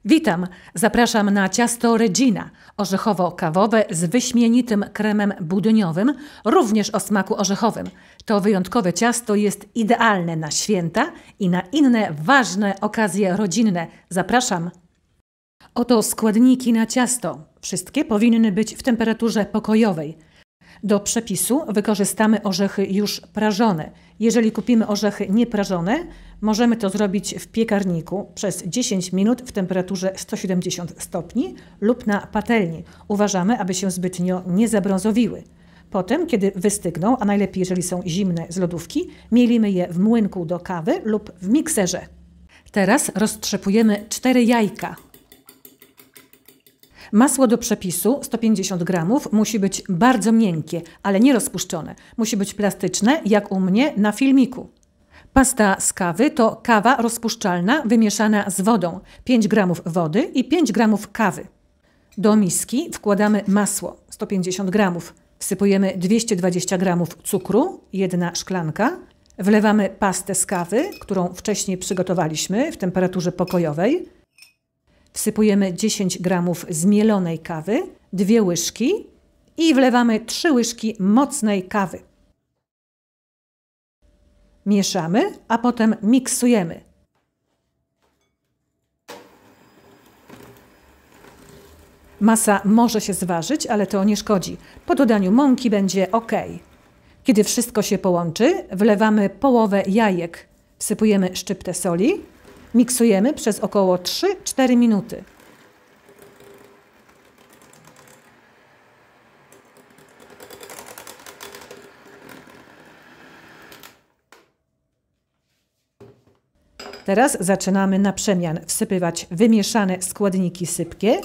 Witam! Zapraszam na ciasto Regina, orzechowo-kawowe z wyśmienitym kremem budyniowym, również o smaku orzechowym. To wyjątkowe ciasto jest idealne na święta i na inne ważne okazje rodzinne. Zapraszam! Oto składniki na ciasto. Wszystkie powinny być w temperaturze pokojowej. Do przepisu wykorzystamy orzechy już prażone. Jeżeli kupimy orzechy nieprażone, możemy to zrobić w piekarniku przez 10 minut w temperaturze 170 stopni lub na patelni. Uważamy, aby się zbytnio nie zabrązowiły. Potem, kiedy wystygną, a najlepiej jeżeli są zimne z lodówki, mielimy je w młynku do kawy lub w mikserze. Teraz roztrzepujemy 4 jajka. Masło do przepisu 150 g musi być bardzo miękkie, ale nie rozpuszczone. Musi być plastyczne, jak u mnie na filmiku. Pasta z kawy to kawa rozpuszczalna wymieszana z wodą. 5 g wody i 5 g kawy. Do miski wkładamy masło 150 g. Wsypujemy 220 g cukru, 1 szklanka. Wlewamy pastę z kawy, którą wcześniej przygotowaliśmy w temperaturze pokojowej. Wsypujemy 10 g zmielonej kawy, 2 łyżki i wlewamy 3 łyżki mocnej kawy. Mieszamy, a potem miksujemy. Masa może się zważyć, ale to nie szkodzi. Po dodaniu mąki będzie ok. Kiedy wszystko się połączy, wlewamy połowę jajek. Wsypujemy szczyptę soli. Miksujemy przez około 3-4 minuty. Teraz zaczynamy na przemian wsypywać wymieszane składniki sypkie.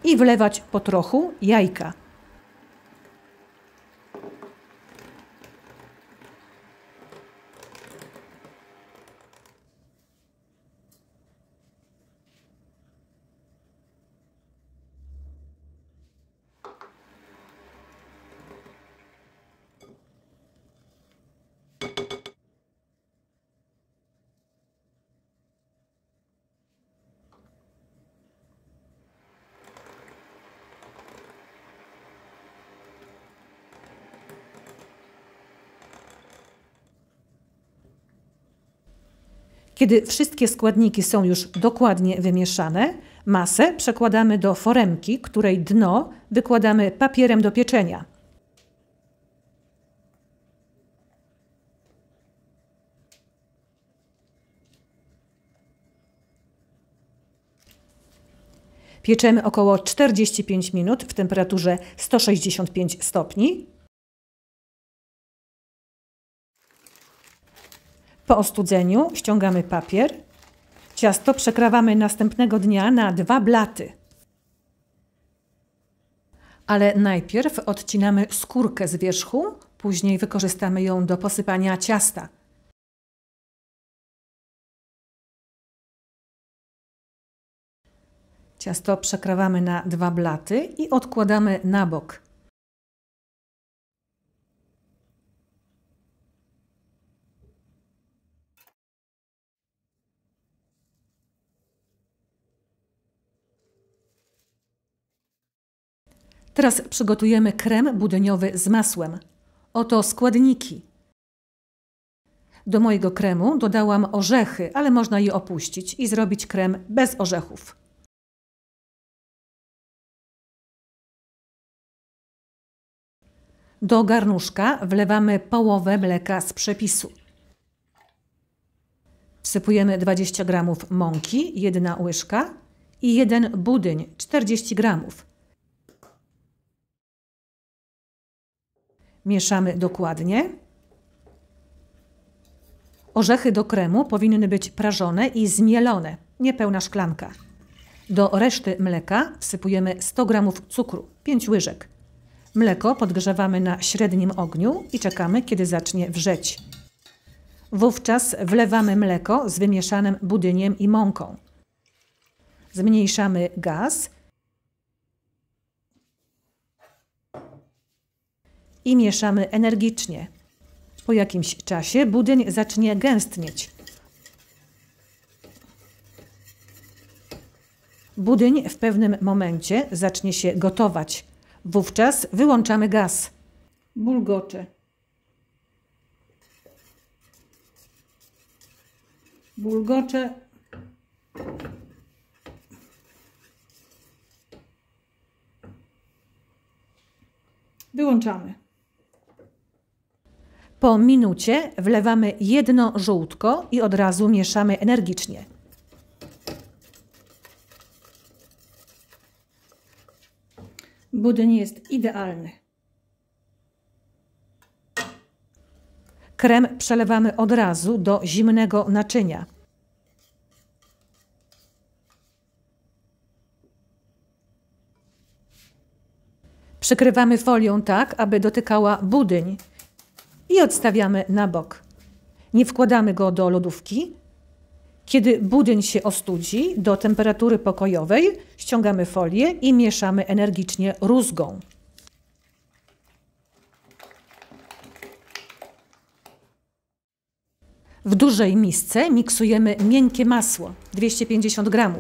I wlewać po trochu jajka. Kiedy wszystkie składniki są już dokładnie wymieszane, masę przekładamy do foremki, której dno wykładamy papierem do pieczenia. Pieczemy około 45 minut w temperaturze 165 stopni. Po ostudzeniu ściągamy papier. Ciasto przekrawamy następnego dnia na 2 blaty. Ale najpierw odcinamy skórkę z wierzchu, później wykorzystamy ją do posypania ciasta. Ciasto przekrawamy na 2 blaty i odkładamy na bok. Teraz przygotujemy krem budyniowy z masłem. Oto składniki. Do mojego kremu dodałam orzechy, ale można je opuścić i zrobić krem bez orzechów. Do garnuszka wlewamy połowę mleka z przepisu. Wsypujemy 20 g mąki, 1 łyżka i 1 budyń, 40 g. Mieszamy dokładnie. Orzechy do kremu powinny być prażone i zmielone, niepełna szklanka. Do reszty mleka wsypujemy 100 g cukru, 5 łyżek. Mleko podgrzewamy na średnim ogniu i czekamy, kiedy zacznie wrzeć. Wówczas wlewamy mleko z wymieszanym budyniem i mąką. Zmniejszamy gaz i mieszamy energicznie. Po jakimś czasie budyń zacznie gęstnieć. Budyń w pewnym momencie zacznie się gotować. Wówczas wyłączamy gaz. Bulgocze. Bulgocze. Wyłączamy. Po minucie wlewamy jedno żółtko i od razu mieszamy energicznie. Budyń jest idealny. Krem przelewamy od razu do zimnego naczynia. Przykrywamy folią tak, aby dotykała budyń i odstawiamy na bok. Nie wkładamy go do lodówki. Kiedy budyń się ostudzi do temperatury pokojowej, ściągamy folię i mieszamy energicznie rózgą. W dużej misce miksujemy miękkie masło 250 g.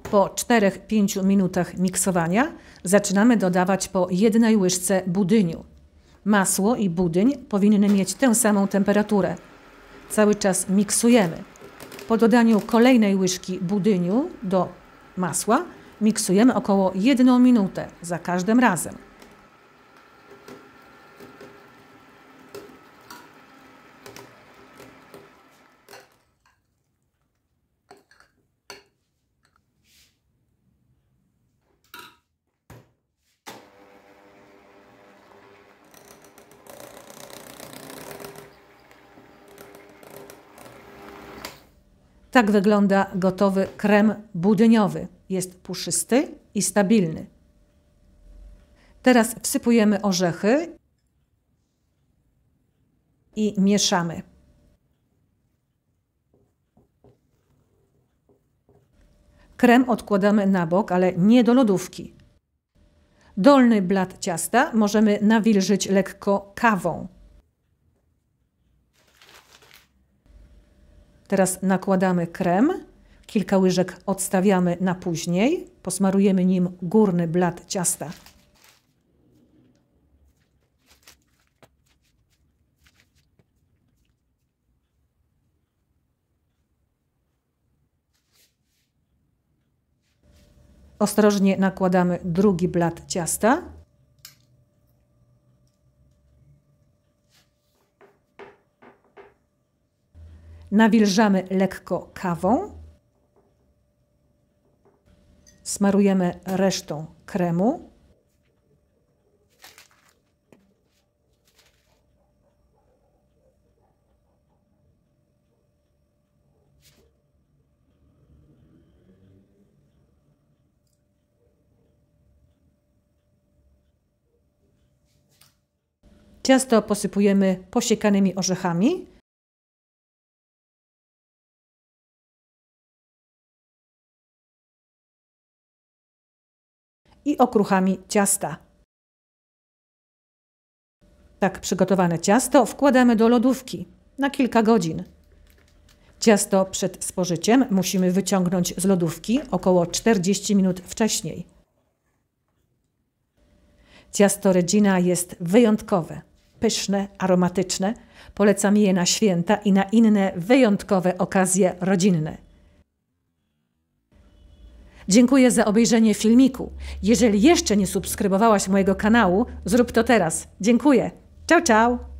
Po 4-5 minutach miksowania zaczynamy dodawać po jednej łyżce budyniu. Masło i budyń powinny mieć tę samą temperaturę. Cały czas miksujemy. Po dodaniu kolejnej łyżki budyniu do masła miksujemy około 1 minutę za każdym razem. Tak wygląda gotowy krem budyniowy. Jest puszysty i stabilny. Teraz wsypujemy orzechy i mieszamy. Krem odkładamy na bok, ale nie do lodówki. Dolny blat ciasta możemy nawilżyć lekko kawą. Teraz nakładamy krem, kilka łyżek odstawiamy na później, posmarujemy nim górny blat ciasta. Ostrożnie nakładamy drugi blat ciasta. Nawilżamy lekko kawą. Smarujemy resztą kremu. Ciasto posypujemy posiekanymi orzechami. I okruchami ciasta. Tak przygotowane ciasto wkładamy do lodówki na kilka godzin. Ciasto przed spożyciem musimy wyciągnąć z lodówki około 40 minut wcześniej. Ciasto Regina jest wyjątkowe, pyszne, aromatyczne. Polecam je na święta i na inne wyjątkowe okazje rodzinne. Dziękuję za obejrzenie filmiku. Jeżeli jeszcze nie subskrybowałaś mojego kanału, zrób to teraz. Dziękuję. Ciao, ciao!